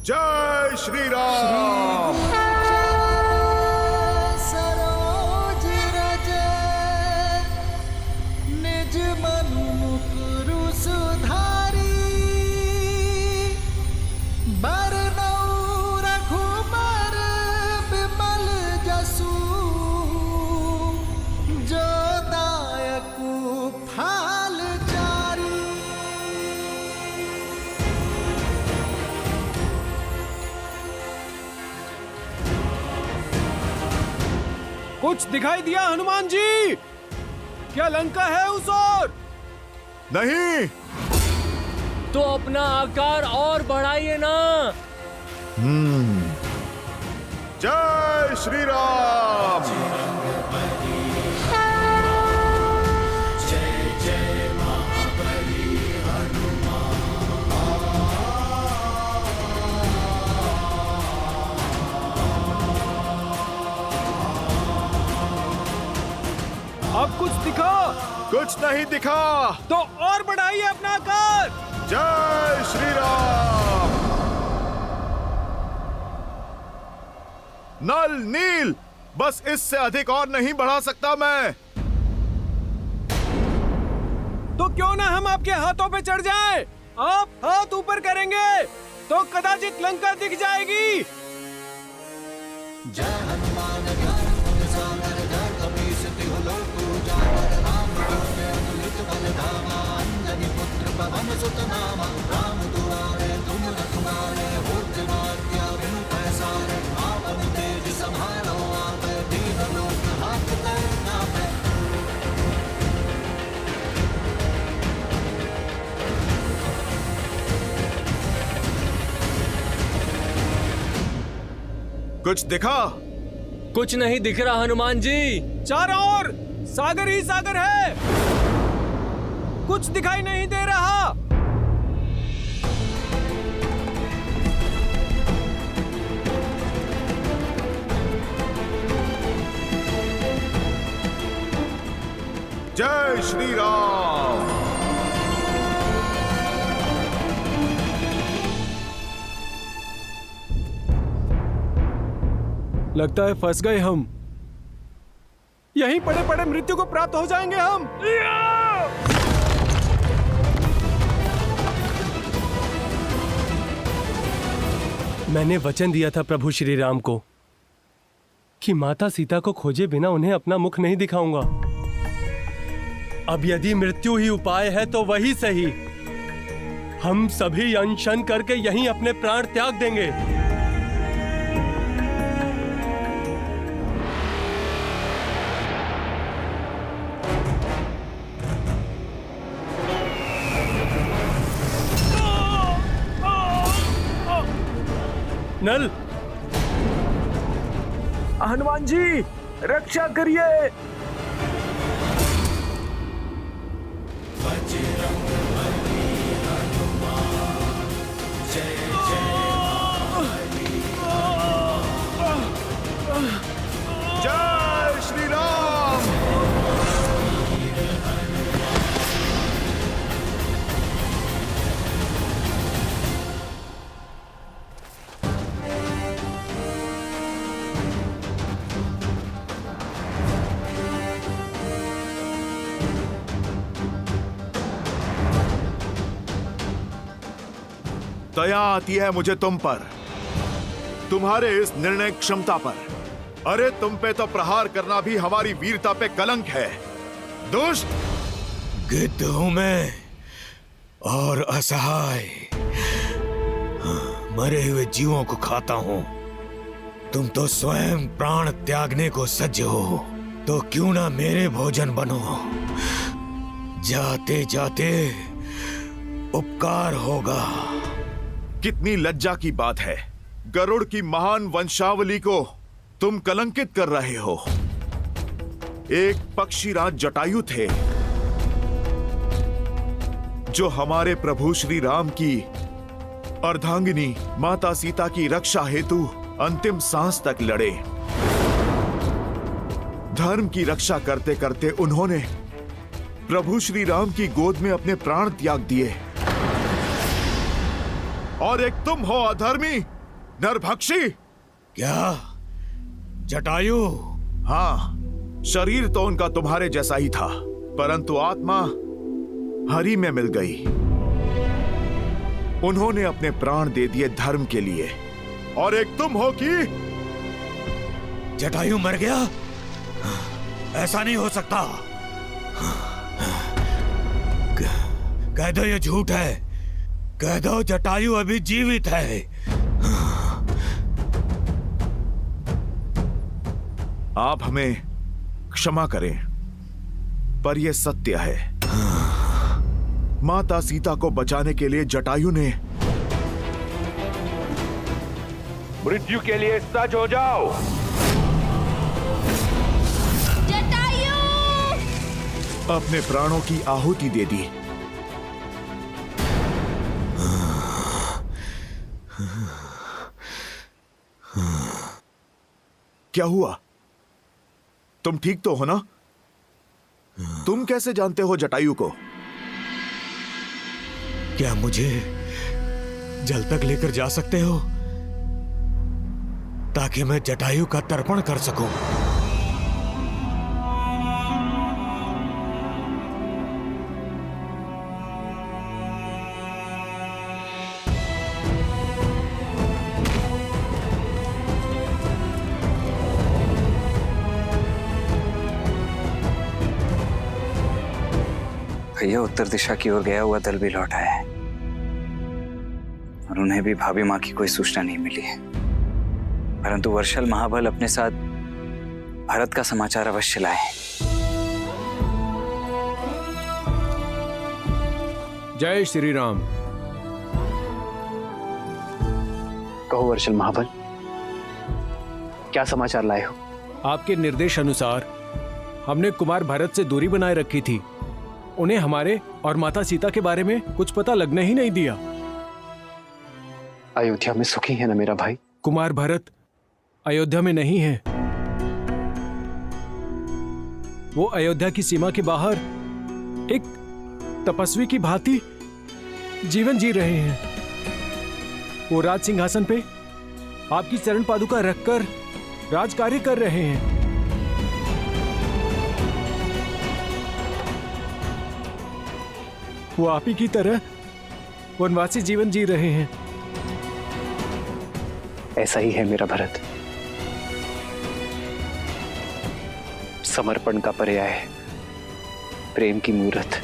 जय श्री राम। सरोज रज निज मनु मुकुरु सुधारी बरनऊ रघुबर बिमल जसु जो दायकु फाल चारी। कुछ दिखाई दिया हनुमान जी? क्या लंका है उस ओर? नहीं। तो अपना आकार और बढ़ाइए ना। जय श्री राम। अब कुछ दिखा? कुछ नहीं दिखा। तो और बढ़ाइए अपना आकार। जय श्री राम। नल नील, बस इससे अधिक और नहीं बढ़ा सकता मैं। तो क्यों ना हम आपके हाथों पे चढ़ जाएं? आप हाथ ऊपर करेंगे तो कदाचित लंका दिख जाएगी। जय हनुमान ज्ञान गुण सागर जय कपीस तिहु लोक उजागर राम दूत अतुलित बल धामा अंजनी पुत्र पवन सुत नामा राम दुआरे तुम रखवारे होत न अत्याचार पैसारे आपन तेज समारो आप दीन लोक हाथ नापे। कुछ दिखा? कुछ नहीं दिख रहा हनुमान जी। चारों ओर सागर ही सागर है, कुछ दिखाई नहीं दे रहा। जय श्री राम। लगता है फंस गए हम। यहीं पड़े पड़े मृत्यु को प्राप्त हो जाएंगे हम। मैंने वचन दिया था प्रभु श्री राम को कि माता सीता को खोजे बिना उन्हें अपना मुख नहीं दिखाऊंगा। अब यदि मृत्यु ही उपाय है तो वही सही। हम सभी अनशन करके यहीं अपने प्राण त्याग देंगे। नल, हनुमान जी रक्षा करिए। जय श्री राम। दया आती है मुझे तुम पर, तुम्हारे इस निर्णय क्षमता पर। अरे तुम पे तो प्रहार करना भी हमारी वीरता पे कलंक है। दुष्ट गिद्ध हूं मैं और असहाय, मरे हुए जीवों को खाता हूं। तुम तो स्वयं प्राण त्यागने को सज्ज हो, तो क्यों ना मेरे भोजन बनो। जाते जाते उपकार होगा। कितनी लज्जा की बात है, गरुड़ की महान वंशावली को तुम कलंकित कर रहे हो। एक पक्षीराज जटायु थे जो हमारे प्रभु श्री राम की अर्धांगिनी माता सीता की रक्षा हेतु अंतिम सांस तक लड़े। धर्म की रक्षा करते करते उन्होंने प्रभु श्री राम की गोद में अपने प्राण त्याग दिए। और एक तुम हो अधर्मी नरभक्षी! क्या जटायु? हाँ, शरीर तो उनका तुम्हारे जैसा ही था, परंतु आत्मा हरि में मिल गई। उन्होंने अपने प्राण दे दिए धर्म के लिए, और एक तुम हो कि जटायु मर गया? ऐसा नहीं हो सकता। कह दो ये झूठ है। कह दो जटायु अभी जीवित है। आप हमें क्षमा करें, पर यह सत्य है। माता सीता को बचाने के लिए जटायु ने मृत्यु के लिए सज हो जाओ। जटायु! अपने प्राणों की आहुति दे दी। क्या हुआ? तुम ठीक तो हो ना? तुम कैसे जानते हो जटायु को? क्या मुझे जल तक लेकर जा सकते हो, ताकि मैं जटायु का तर्पण कर सकूं? भैया उत्तर दिशा की ओर गया हुआ दल भी लौट आया है, और उन्हें भी भाभी माँ की कोई सूचना नहीं मिली है। परंतु वर्षल महाबल अपने साथ भरत का समाचार अवश्य लाए। जय श्री राम। कहो वर्षल महाबल, क्या समाचार लाए हो? आपके निर्देश अनुसार हमने कुमार भरत से दूरी बनाए रखी थी। उन्हें हमारे और माता सीता के बारे में कुछ पता लगने ही नहीं दिया। अयोध्या में सुखी है ना मेरा भाई? कुमार भरत अयोध्या में नहीं है। वो अयोध्या की सीमा के बाहर एक तपस्वी की भांति जीवन जी रहे हैं। वो राज सिंहासन पे आपकी चरण पादुका रखकर राज कार्य कर रहे हैं। वो आप ही की तरह वनवासी जीवन जी रहे हैं। ऐसा ही है मेरा भरत। समर्पण का पर्याय है प्रेम की मूर्त।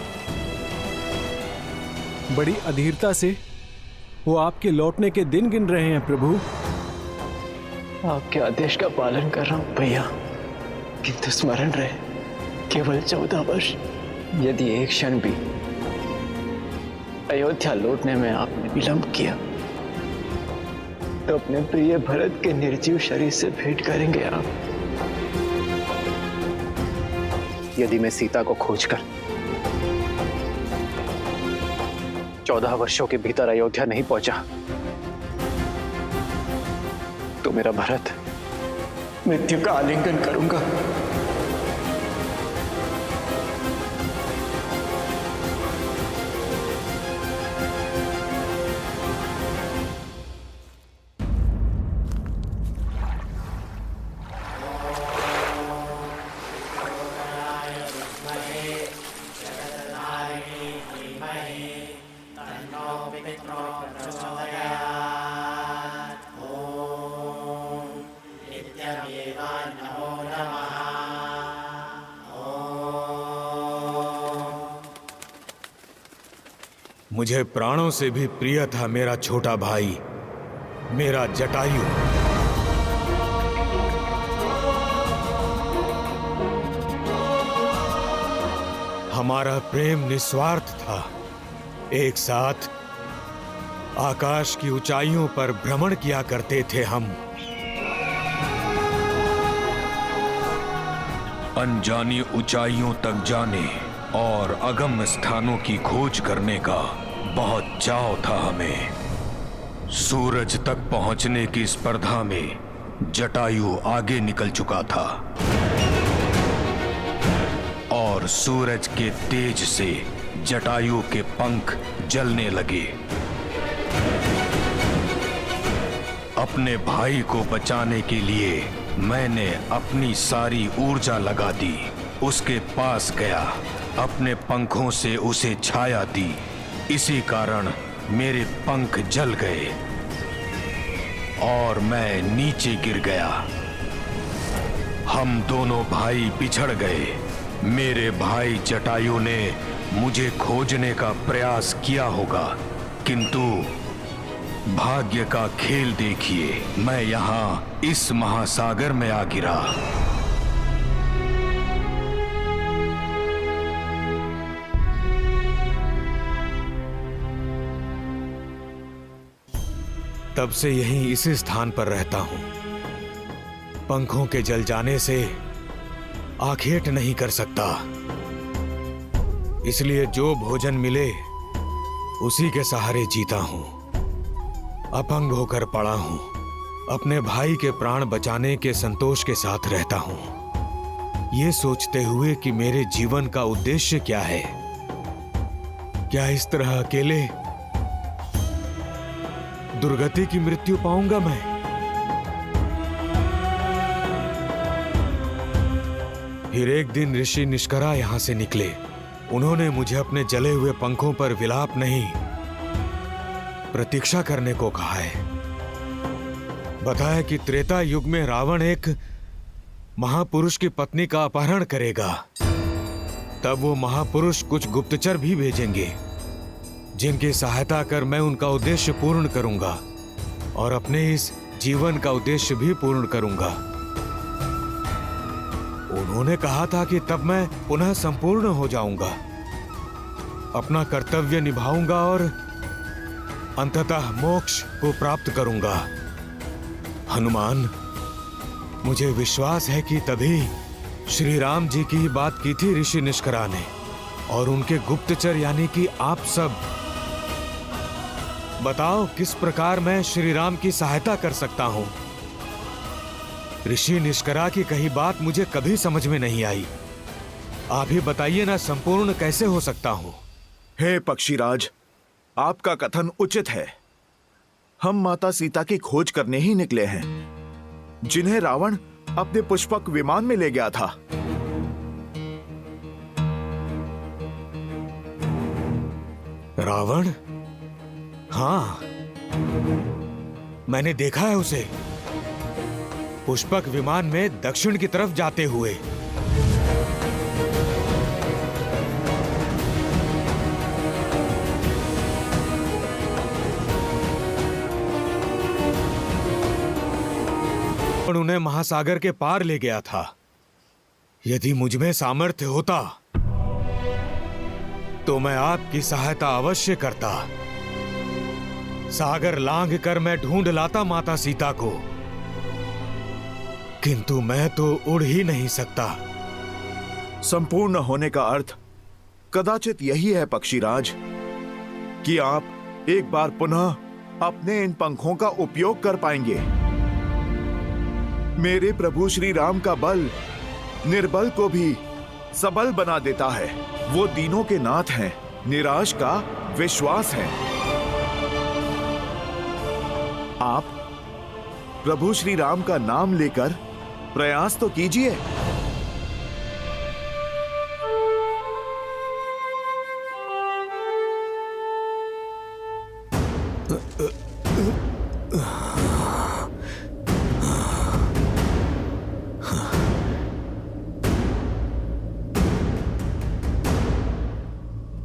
बड़ी अधीरता से वो आपके लौटने के दिन गिन रहे हैं प्रभु। आपके आदेश का पालन कर रहा हूं भैया, किंतु स्मरण रहे केवल 14 वर्ष। यदि एक क्षण भी अयोध्या लौटने में आपने विलंब किया तो अपने प्रिय भरत के निर्जीव शरीर से भेंट करेंगे आप। यदि मैं सीता को खोजकर 14 वर्षों के भीतर अयोध्या नहीं पहुंचा तो मेरा भरत मृत्यु का आलिंगन करूंगा। मुझे प्राणों से भी प्रिय था मेरा छोटा भाई, मेरा जटायु। हमारा प्रेम निस्वार्थ था। एक साथ आकाश की ऊंचाइयों पर भ्रमण किया करते थे हम। अनजानी ऊंचाइयों तक जाने और अगम स्थानों की खोज करने का बहुत चाव था हमें। सूरज तक पहुंचने की स्पर्धा में जटायु आगे निकल चुका था और सूरज के तेज से जटायु के पंख जलने लगे। अपने भाई को बचाने के लिए मैंने अपनी सारी ऊर्जा लगा दी। उसके पास गया, अपने पंखों से उसे छाया दी। इसी कारण मेरे पंख जल गए और मैं नीचे गिर गया। हम दोनों भाई बिछड़ गए। मेरे भाई जटायु ने मुझे खोजने का प्रयास किया होगा, किंतु भाग्य का खेल देखिए, मैं यहाँ इस महासागर में आ गिरा। तब से यहीं इसी स्थान पर रहता हूं। पंखों के जल जाने से आखेट नहीं कर सकता, इसलिए जो भोजन मिले उसी के सहारे जीता हूं। अपंग होकर पड़ा हूं, अपने भाई के प्राण बचाने के संतोष के साथ रहता हूं, ये सोचते हुए कि मेरे जीवन का उद्देश्य क्या है। क्या इस तरह अकेले दुर्गति की मृत्यु पाऊंगा मैं? फिर एक दिन ऋषि निष्करा यहां से निकले। उन्होंने मुझे अपने जले हुए पंखों पर विलाप नहीं, प्रतीक्षा करने को कहा है। बताया कि त्रेता युग में रावण एक महापुरुष की पत्नी का अपहरण करेगा। तब वो महापुरुष कुछ गुप्तचर भी भेजेंगे, जिनकी सहायता कर मैं उनका उद्देश्य पूर्ण करूंगा और अपने इस जीवन का उद्देश्य भी पूर्ण करूंगा। उन्होंने कहा था कि तब मैं पुनः संपूर्ण हो जाऊंगा, अपना कर्तव्य निभाऊंगा और अंततः मोक्ष को प्राप्त करूंगा। हनुमान, मुझे विश्वास है कि तभी श्री राम जी की बात की थी ऋषि निष्करा ने, और उनके गुप्तचर यानी कि आप सब। बताओ किस प्रकार मैं श्री राम की सहायता कर सकता हूं? ऋषि निष्करा की कही बात मुझे कभी समझ में नहीं आई। आप ही बताइए ना, संपूर्ण कैसे हो सकता हूं? हे पक्षीराज, आपका कथन उचित है। हम माता सीता की खोज करने ही निकले हैं, जिन्हें रावण अपने पुष्पक विमान में ले गया था। रावण? हाँ, मैंने देखा है उसे पुष्पक विमान में दक्षिण की तरफ जाते हुए। उन्हें महासागर के पार ले गया था। यदि मुझ में सामर्थ्य होता तो मैं आपकी सहायता अवश्य करता। सागर लांघ कर मैं ढूंढ लाता माता सीता को, किंतु मैं तो उड़ ही नहीं सकता। संपूर्ण होने का अर्थ कदाचित यही है पक्षीराज, कि आप एक बार पुनः अपने इन पंखों का उपयोग कर पाएंगे। मेरे प्रभु श्री राम का बल निर्बल को भी सबल बना देता है। वो दीनों के नाथ हैं, निराश का विश्वास है। आप प्रभु श्री राम का नाम लेकर प्रयास तो कीजिए।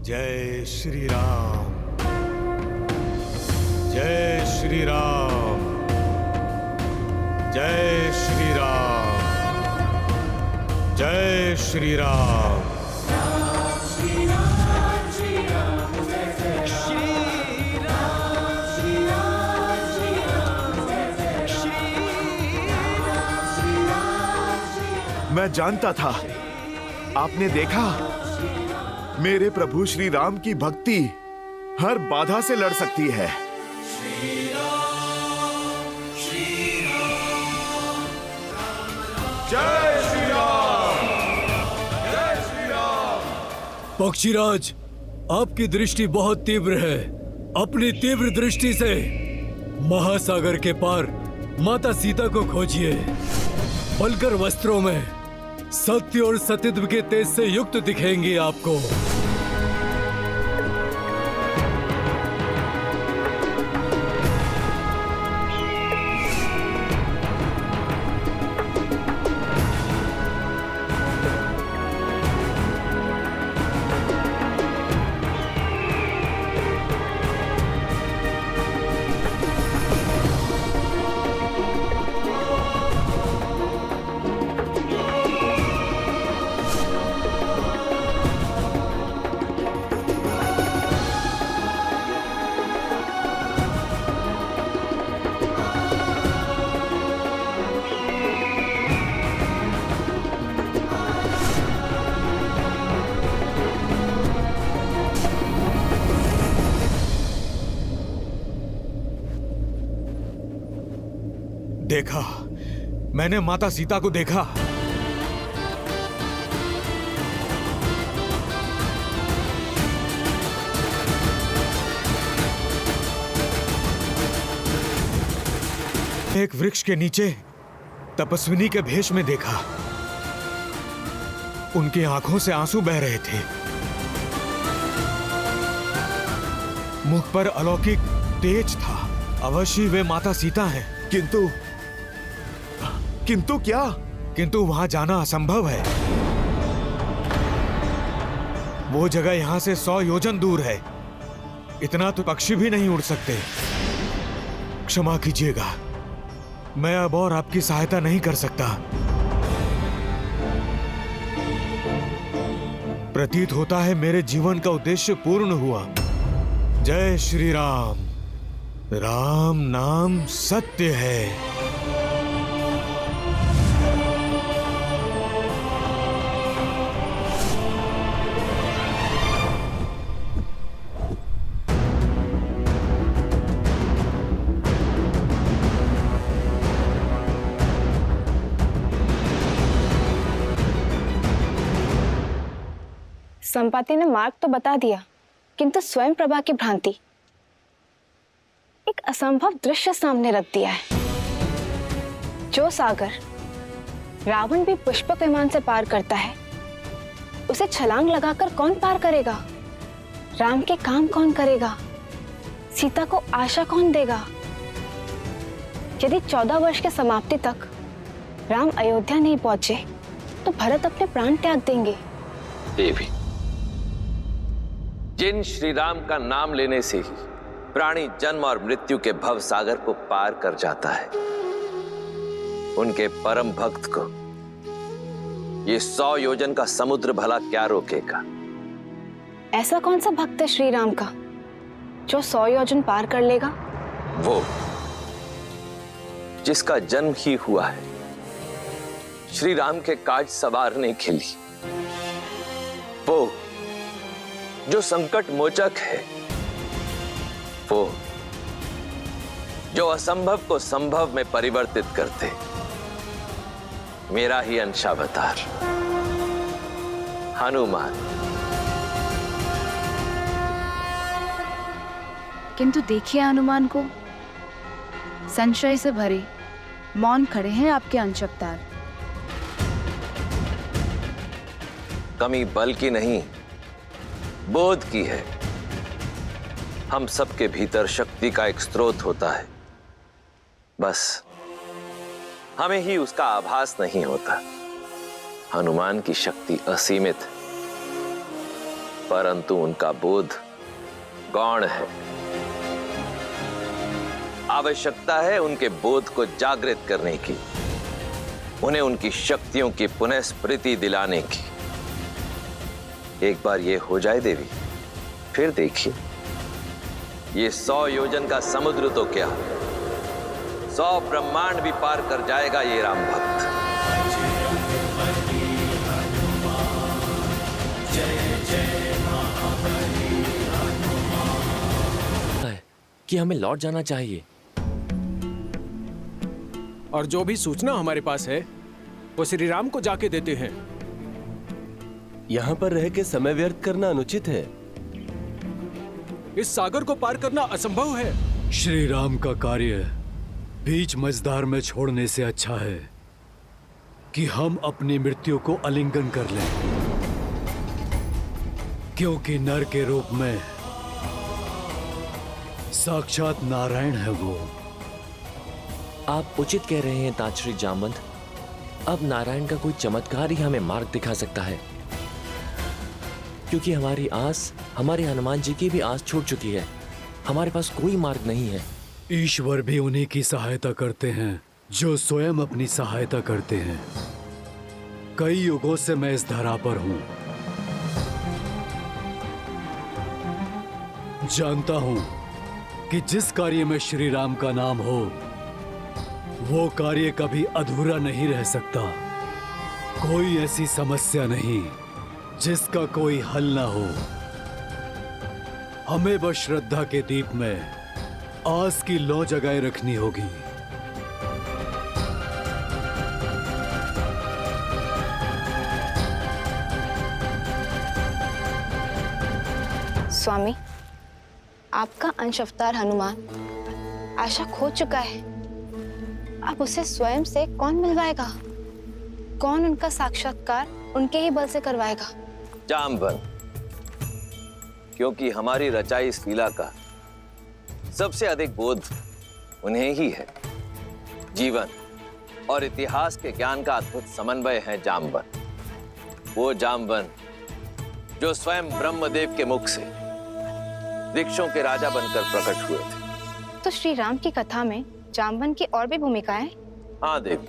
जय श्री राम, जय श्री राम, जय श्री राम, जय श्री राम। मैं जानता था, आपने देखा, मेरे प्रभु श्री राम की भक्ति हर बाधा से लड़ सकती है। जय श्री राम, जय श्री राम। पक्षीराज, आपकी दृष्टि बहुत तीव्र है। अपनी तीव्र दृष्टि से महासागर के पार माता सीता को खोजिए। पलकर वस्त्रों में सत्य और सतीत्व के तेज से युक्त दिखेंगी आपको। देखा, मैंने माता सीता को देखा। एक वृक्ष के नीचे तपस्विनी के भेष में देखा। उनकी आंखों से आंसू बह रहे थे। मुख पर अलौकिक तेज था। अवश्य वे माता सीता हैं। किंतु क्या? किंतु वहां जाना असंभव है। वो जगह यहां से 100 योजन दूर है। इतना तो पक्षी भी नहीं उड़ सकते। क्षमा कीजिएगा, मैं अब और आपकी सहायता नहीं कर सकता। प्रतीत होता है मेरे जीवन का उद्देश्य पूर्ण हुआ। जय श्री राम। राम नाम सत्य है। संपाति ने मार्ग तो बता दिया, किंतु स्वयं प्रभा की भ्रांति, एक असंभव दृश्य सामने रख दिया है। जो सागर रावण भी पुष्पक विमान से पार करता है, उसे छलांग लगाकर कौन पार करेगा? राम के काम कौन करेगा? सीता को आशा कौन देगा? यदि 14 वर्ष के समाप्ति तक राम अयोध्या नहीं पहुंचे, तो भरत अपने प्राण त्याग देंगे। देवी, जिन श्री राम का नाम लेने से ही प्राणी जन्म और मृत्यु के भव सागर को पार कर जाता है, उनके परम भक्त को ये 100 योजन का समुद्र भला क्या रोकेगा? ऐसा कौन सा भक्त है श्री राम का जो 100 योजन पार कर लेगा? वो जिसका जन्म ही हुआ है श्री राम के काज संवारने के लिए। वो जो संकट मोचक है। वो जो असंभव को संभव में परिवर्तित करते। मेरा ही अंशावतार हनुमान। किंतु देखिए हनुमान को, संशय से भरे मौन खड़े हैं आपके अंशावतार। कमी बल की नहीं, बोध की है। हम सबके भीतर शक्ति का एक स्रोत होता है, बस हमें ही उसका आभास नहीं होता। हनुमान की शक्ति असीमित है, परंतु उनका बोध गौण है। आवश्यकता है उनके बोध को जागृत करने की, उन्हें उनकी शक्तियों की पुनः स्मृति दिलाने की। एक बार ये हो जाए देवी, फिर देखिए, ये 100 योजन का समुद्र तो क्या, 100 ब्रह्मांड भी पार कर जाएगा ये राम भक्त। कि हमें लौट जाना चाहिए, और जो भी सूचना हमारे पास है वो श्री राम को जाके देते हैं। यहाँ पर रह के समय व्यर्थ करना अनुचित है। इस सागर को पार करना असंभव है। श्री राम का कार्य बीच मझधार में छोड़ने से अच्छा है कि हम अपनी मृत्यु को आलिंगन कर लें, क्योंकि नर के रूप में साक्षात नारायण है वो। आप उचित कह रहे हैं ताजश्री जामवंत। अब नारायण का कोई चमत्कार ही हमें मार्ग दिखा सकता है, क्योंकि हमारी आस, हमारे हनुमान जी की भी आस छूट चुकी है। हमारे पास कोई मार्ग नहीं है। ईश्वर भी उन्हीं की सहायता करते हैं जो स्वयं अपनी सहायता करते हैं। कई युगों से मैं इस धरा पर हूं, जानता हूं कि जिस कार्य में श्री राम का नाम हो वो कार्य कभी अधूरा नहीं रह सकता। कोई ऐसी समस्या नहीं जिसका कोई हल ना हो। हमें बस श्रद्धा के दीप में आस की लौ जगाए रखनी होगी। स्वामी, आपका अंश अवतार हनुमान आशा खो चुका है। अब उसे स्वयं से कौन मिलवाएगा? कौन उनका साक्षात्कार उनके ही बल से करवाएगा? जामवंत, क्योंकि हमारी रचाई इस लीला का सबसे अधिक बोध उन्हें ही है। जीवन और इतिहास के ज्ञान का अद्भुत समन्वय है जामवंत। वो जामवंत जो स्वयं ब्रह्मदेव के मुख से वृक्षों के राजा बनकर प्रकट हुए थे। तो श्री राम की कथा में जामवंत की और भी भूमिकाएं? हाँ देवी,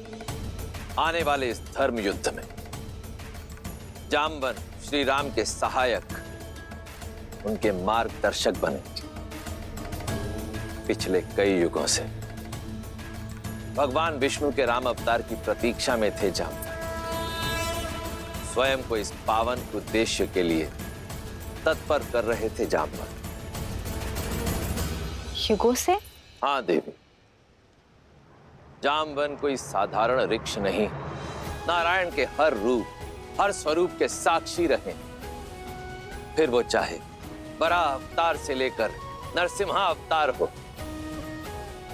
आने वाले इस धर्म युद्ध में जामवंत श्री राम के सहायक, उनके मार्गदर्शक बनेंगे। पिछले कई युगों से भगवान विष्णु के राम अवतार की प्रतीक्षा में थे जामवंत। स्वयं को इस पावन उद्देश्य के लिए तत्पर कर रहे थे जामवंत। युगों से? हाँ देवी, जामवंत कोई साधारण वृक्ष नहीं, नारायण के हर रूप, हर स्वरूप के साक्षी रहे। फिर वो चाहे बराह अवतार से लेकर नरसिम्हा अवतार हो,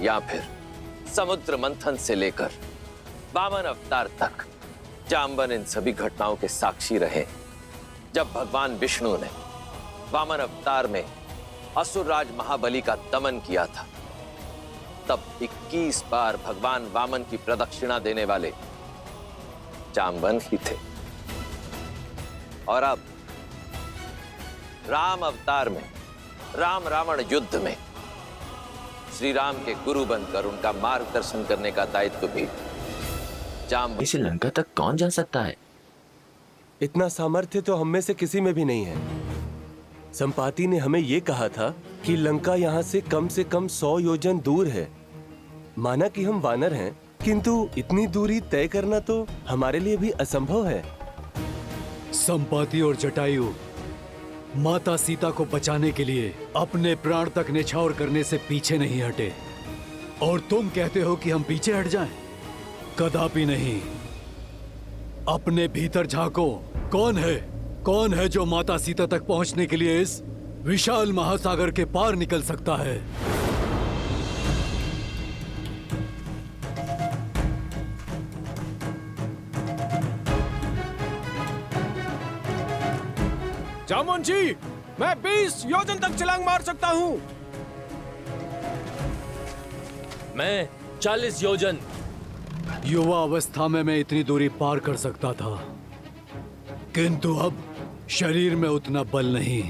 या फिर समुद्र मंथन से लेकर वामन अवतार तक, जामवंत इन सभी घटनाओं के साक्षी रहे। जब भगवान विष्णु ने वामन अवतार में असुरराज महाबली का दमन किया था, तब 21 बार भगवान वामन की प्रदक्षिणा देने वाले जामवंत ही थे। और अब राम अवतार में, राम रावण युद्ध में श्री राम के गुरु बनकर उनका मार्गदर्शन करने का दायित्व भी जामवंत। इसे लंका तक कौन जा सकता है? इतना सामर्थ्य तो हम में से किसी में भी नहीं है। संपाति ने हमें यह कहा था कि लंका यहाँ से कम 100 योजन दूर है। माना कि हम वानर हैं, किंतु इतनी दूरी तय करना तो हमारे लिए भी असंभव है। संपाति और जटायु माता सीता को बचाने के लिए अपने प्राण तक न्यौछावर करने से पीछे नहीं हटे, और तुम कहते हो कि हम पीछे हट जाएं? कदापि नहीं। अपने भीतर झांको। कौन है जो माता सीता तक पहुंचने के लिए इस विशाल महासागर के पार निकल सकता है? जामवंत जी, मैं 20 योजन तक छलांग मार सकता हूं। मैं 40 योजन। युवा अवस्था में मैं इतनी दूरी पार कर सकता था, किंतु अब शरीर में उतना बल नहीं।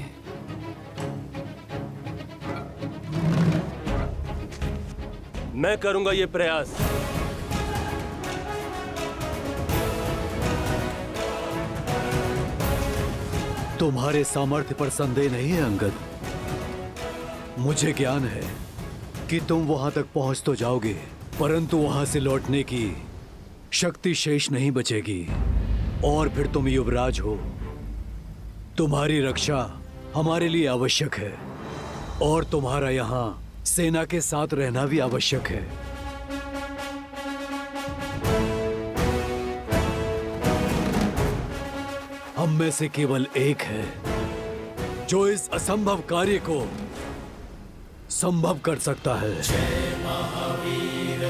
मैं करूंगा ये प्रयास। तुम्हारे सामर्थ्य पर संदेह नहीं है अंगद। मुझे ज्ञान है कि तुम वहां तक पहुंच तो जाओगे, परंतु वहां से लौटने की शक्ति शेष नहीं बचेगी। और फिर तुम युवराज हो, तुम्हारी रक्षा हमारे लिए आवश्यक है, और तुम्हारा यहाँ सेना के साथ रहना भी आवश्यक है। हम में से केवल एक है जो इस असंभव कार्य को संभव कर सकता है। जय महावीर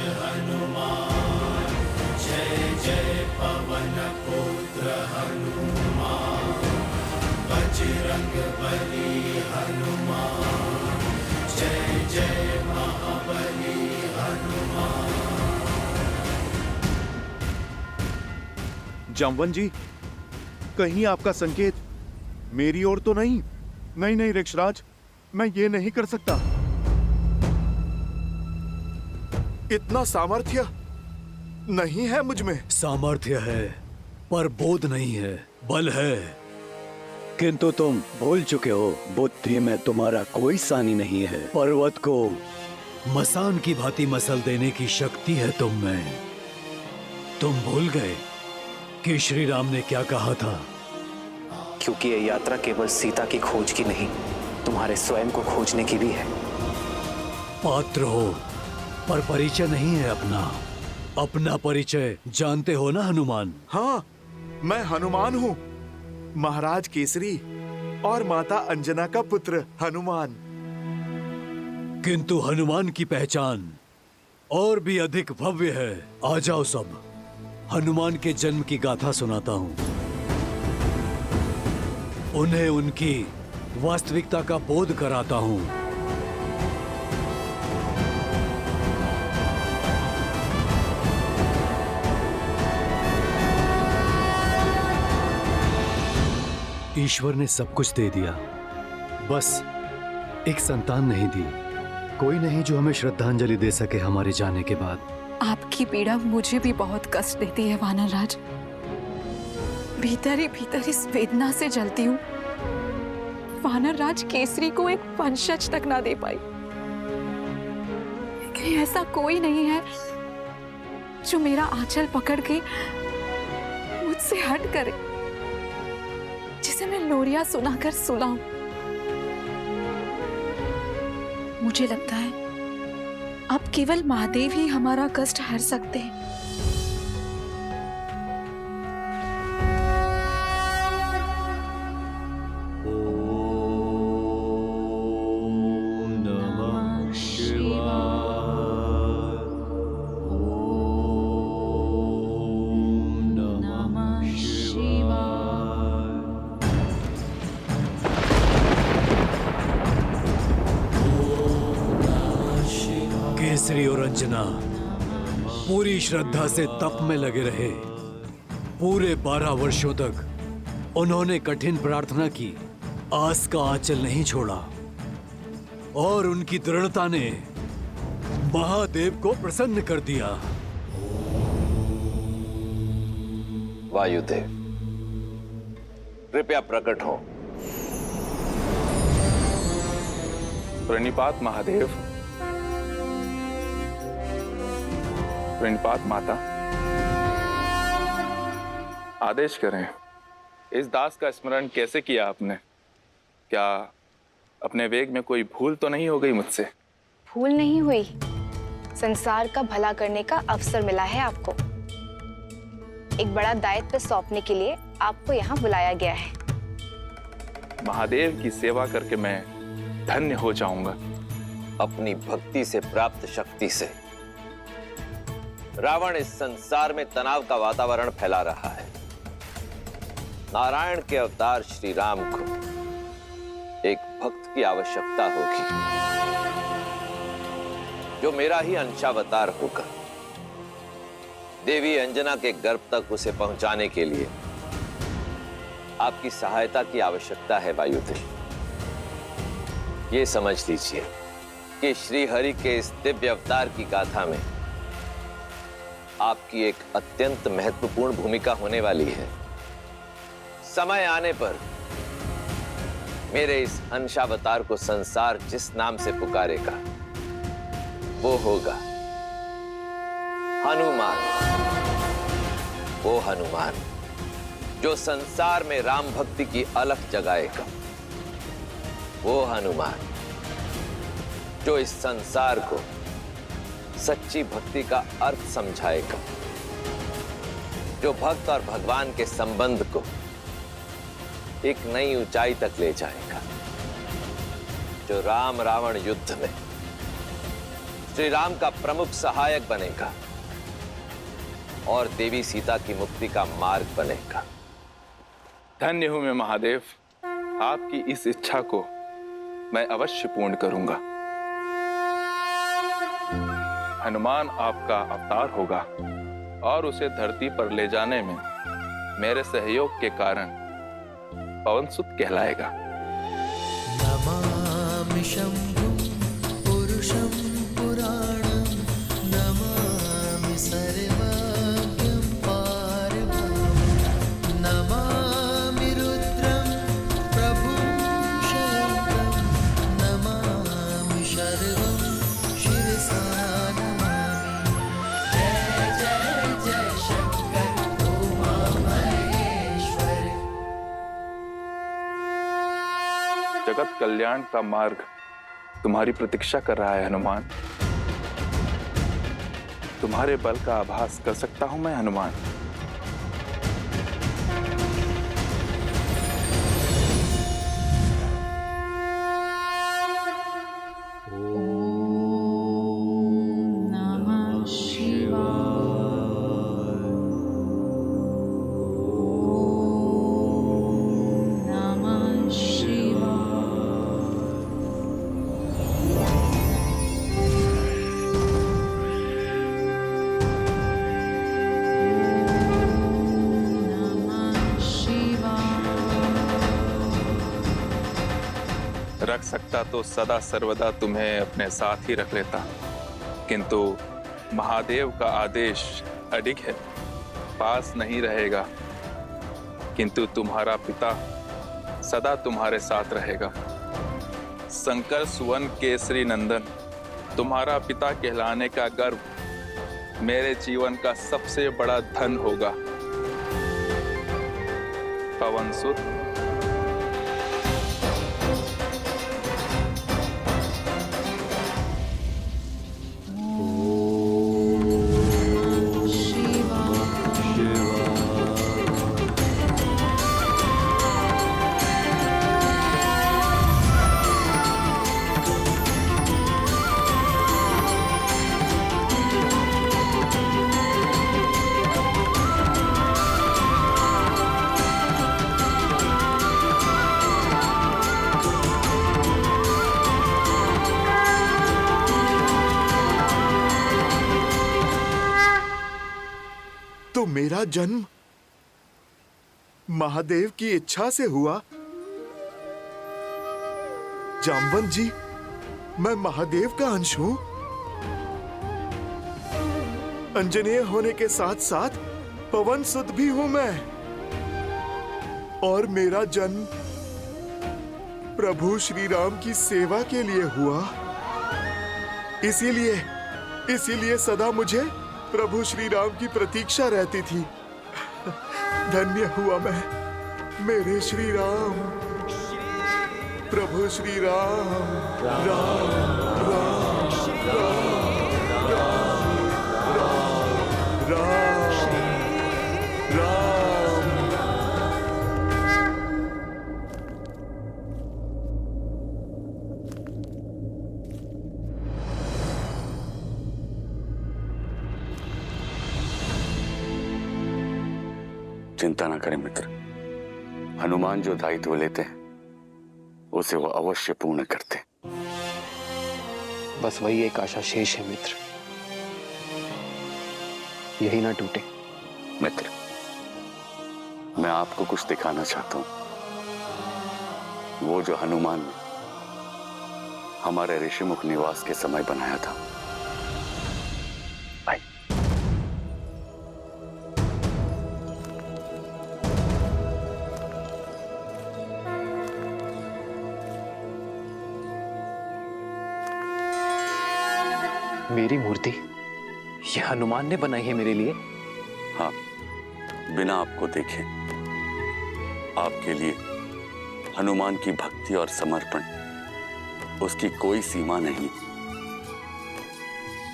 जामवन जी, कहीं आपका संकेत मेरी ओर तो नहीं? नहीं नहीं ऋक्षराज, मैं ये नहीं कर सकता। इतना सामर्थ्य नहीं है मुझ में। सामर्थ्य है पर बोध नहीं है, बल है। किंतु तुम भूल चुके हो, बुद्धि में तुम्हारा कोई सानी नहीं है। पर्वत को मसान की भांति मसल देने की शक्ति है तुम में। तुम भूल गए कि श्री राम ने क्या कहा था? क्योंकि ये यात्रा केवल सीता की खोज की नहीं, तुम्हारे स्वयं को खोजने की भी है। पात्र हो पर परिचय नहीं है अपना। अपना परिचय जानते हो ना हनुमान? हाँ, मैं हनुमान हूँ, महाराज केसरी और माता अंजना का पुत्र हनुमान। किंतु हनुमान की पहचान और भी अधिक भव्य है। आ जाओ सब, हनुमान के जन्म की गाथा सुनाता हूँ। उन्हें उनकी वास्तविकता का बोध कराता हूँ। ईश्वर ने सब कुछ दे दिया, बस एक संतान नहीं दी। कोई नहीं जो हमें श्रद्धांजलि दे सके हमारे जाने के बाद। आपकी पीड़ा मुझे भी बहुत कष्ट देती है वानर राज। भीतर ही इस वेदना से जलती हूँ। वानर राज केसरी को एक वंशज तक ना दे पाई। लेकिन ऐसा कोई नहीं है जो मेरा आंचल पकड़ के मुझसे हट करे, जिसे मैं लोरिया सुनाकर सुलाऊं। मुझे लगता है अब केवल महादेव ही हमारा कष्ट हर सकते हैं। केसरी और अंजना पूरी श्रद्धा से तप में लगे रहे। पूरे 12 वर्षों तक उन्होंने कठिन प्रार्थना की, आस का आंचल नहीं छोड़ा और उनकी दृढ़ता ने महादेव को प्रसन्न कर दिया। वायुदेव, कृपया प्रकट हो। प्रणिपात महादेव। प्रणिपात माता। आदेश करें, इस दास का स्मरण कैसे किया आपने? क्या अपने वेग में कोई भूल तो नहीं हो गई मुझसे? भूल नहीं हुई, संसार का भला करने का अवसर मिला है आपको। एक बड़ा दायित्व सौंपने के लिए आपको यहाँ बुलाया गया है। महादेव की सेवा करके मैं धन्य हो जाऊंगा। अपनी भक्ति से प्राप्त शक्ति से रावण इस संसार में तनाव का वातावरण फैला रहा है। नारायण के अवतार श्री राम को एक भक्त की आवश्यकता होगी, जो मेरा ही अंशावतार होगा। देवी अंजना के गर्भ तक उसे पहुंचाने के लिए आपकी सहायता की आवश्यकता है वायुदेव। ये समझ लीजिए कि श्री हरि के इस दिव्य अवतार की गाथा में आपकी एक अत्यंत महत्वपूर्ण भूमिका होने वाली है। समय आने पर मेरे इस अंशावतार को संसार जिस नाम से पुकारेगा वो होगा हनुमान। वो हनुमान जो संसार में राम भक्ति की अलख जगाएगा। वो हनुमान जो इस संसार को सच्ची भक्ति का अर्थ समझाएगा, जो भक्त और भगवान के संबंध को एक नई ऊंचाई तक ले जाएगा, जो राम रावण युद्ध में श्री राम का प्रमुख सहायक बनेगा और देवी सीता की मुक्ति का मार्ग बनेगा। धन्य हूं मैं महादेव। आपकी इस इच्छा को मैं अवश्य पूर्ण करूंगा। हनुमान आपका अवतार होगा और उसे धरती पर ले जाने में मेरे सहयोग के कारण पवनसुत कहलाएगा। नमामि शंभुं पुरुषं पुराणं नमामि सर्वज्ञं पारब्रह्मं नमामि रुद्रं प्रभुं शयन्तं नमामि शर्वं शिरसा नमामि। जय जय जय शंकर उमा महेश्वर। जगत कल्याण का मार्ग तुम्हारी प्रतीक्षा कर रहा है हनुमान। तुम्हारे बल का आभास कर सकता हूं मैं हनुमान। नमः शिवाय। नमः शिवाय। रख सकता तो सदा सर्वदा तुम्हें अपने साथ ही रख लेता, किंतु महादेव का आदेश अडिग है, पास नहीं रहेगा, किंतु तुम्हारा पिता सदा तुम्हारे साथ रहेगा। शंकर सुवन केसरी नंदन, तुम्हारा पिता कहलाने का गर्व मेरे जीवन का सबसे बड़ा धन होगा। पवनसुत, तो मेरा जन्म महादेव की इच्छा से हुआ। जामवंत जी, मैं महादेव का अंश हूं। अंजनेय होने के साथ साथ पवनसुत भी हूं मैं, और मेरा जन्म प्रभु श्री राम की सेवा के लिए हुआ। इसीलिए सदा मुझे प्रभु श्री राम की प्रतीक्षा रहती थी। धन्य हुआ मैं, मेरे श्री राम, प्रभु श्री राम। राम राम राम राम राम राम। चिंता ना करें मित्र, हनुमान जो दायित्व लेते हैं उसे वो अवश्य पूर्ण करते। बस वही एक आशा शेष है मित्र, यही ना टूटे। मित्र, मैं आपको कुछ दिखाना चाहता हूं। वो जो हनुमान ने हमारे ऋषिमुख निवास के समय बनाया था। भाई, मेरी मूर्ति ये हनुमान ने बनाई है मेरे लिए? हाँ, बिना आपको देखे आपके लिए हनुमान की भक्ति और समर्पण, उसकी कोई सीमा नहीं।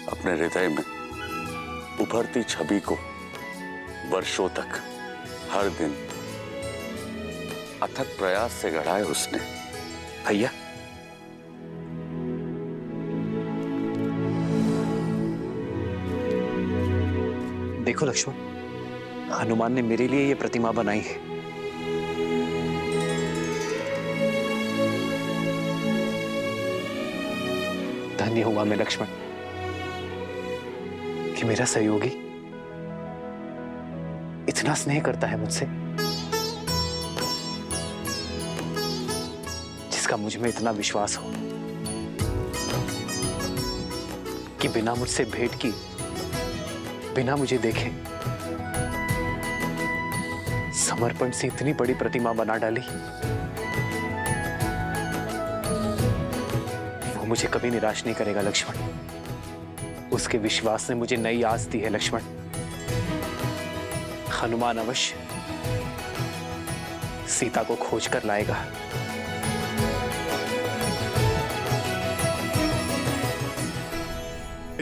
अपने हृदय में उभरती छवि को वर्षों तक हर दिन अथक प्रयास से गढ़ा है उसने। भैया, देखो लक्ष्मण, हनुमान ने मेरे लिए ये प्रतिमा बनाई है। धन्य हुआ मैं लक्ष्मण कि मेरा सहयोगी इतना स्नेह करता है मुझसे, जिसका मुझ में इतना विश्वास हो कि बिना मुझसे भेंट की, बिना मुझे देखे समर्पण से इतनी बड़ी प्रतिमा बना डाली। वो मुझे कभी निराश नहीं करेगा लक्ष्मण। उसके विश्वास ने मुझे नई आस दी है लक्ष्मण। हनुमान अवश्य सीता को खोज कर लाएगा।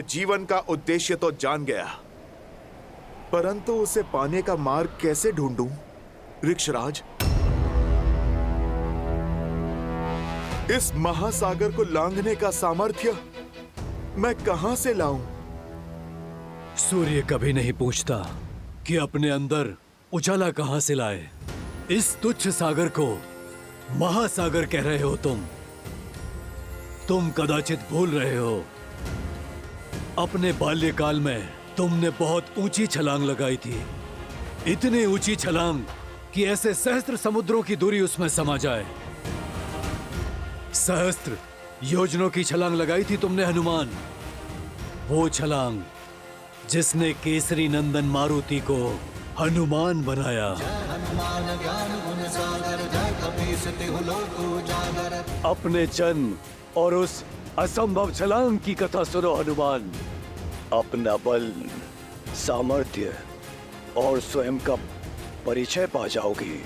जीवन का उद्देश्य तो जान गया, परंतु उसे पाने का मार्ग कैसे ढूंढूं? ऋक्षराज, इस महासागर को लांघने का सामर्थ्य मैं कहां से लाऊं? सूर्य कभी नहीं पूछता कि अपने अंदर उजाला कहां से लाए। इस तुच्छ सागर को महासागर कह रहे हो तुम कदाचित भूल रहे हो, अपने बाल्यकाल में तुमने बहुत ऊंची छलांग लगाई थी। इतनी ऊंची छलांग कि ऐसे सहस्त्र समुद्रों की दूरी उसमें समा जाए। सहस्त्र योजनों की छलांग लगाई थी तुमने हनुमान। वो छलांग जिसने केसरी नंदन मारुति को हनुमान बनाया। हनुमान ज्ञान गुण सागर, जय कपीस तिहु लोक उजागर। अपने जन्म और उस असंभव छलांग की कथा सुनो हनुमान। अपना बल, सामर्थ्य और स्वयं का परिचय पा जाओगी।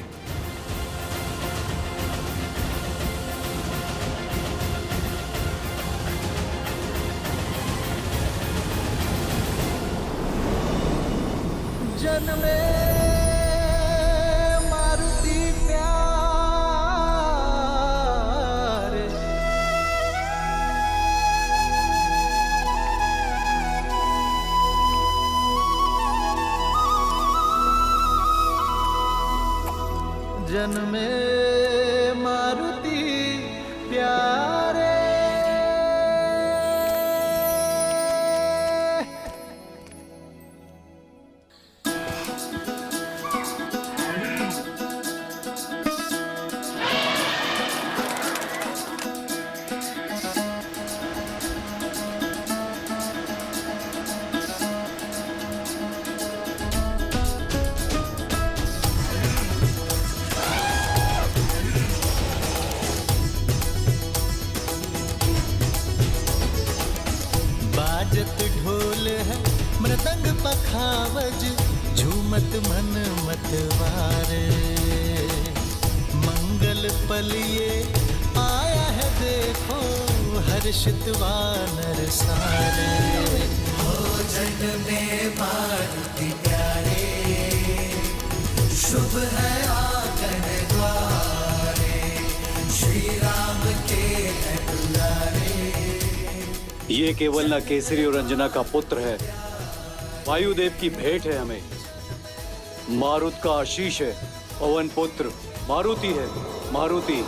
जन्मे मारुति प्यारे, जन्मे मारुति प्यारे। बाजत ढोल है मृदंग पखावज, झूमत मन मतवारे। मंगल पल ये आया है देखो, हर्षित वानर सारे। हो जन्मे मारुति प्यारे, शुभ है आंगन द्वारे। श्री राम के है दुलारे। ये केवल न केसरी और अंजना का पुत्र है, वायुदेव की भेंट है हमें। मारुत का आशीष है, पवन पुत्र मारुति है, मारुति।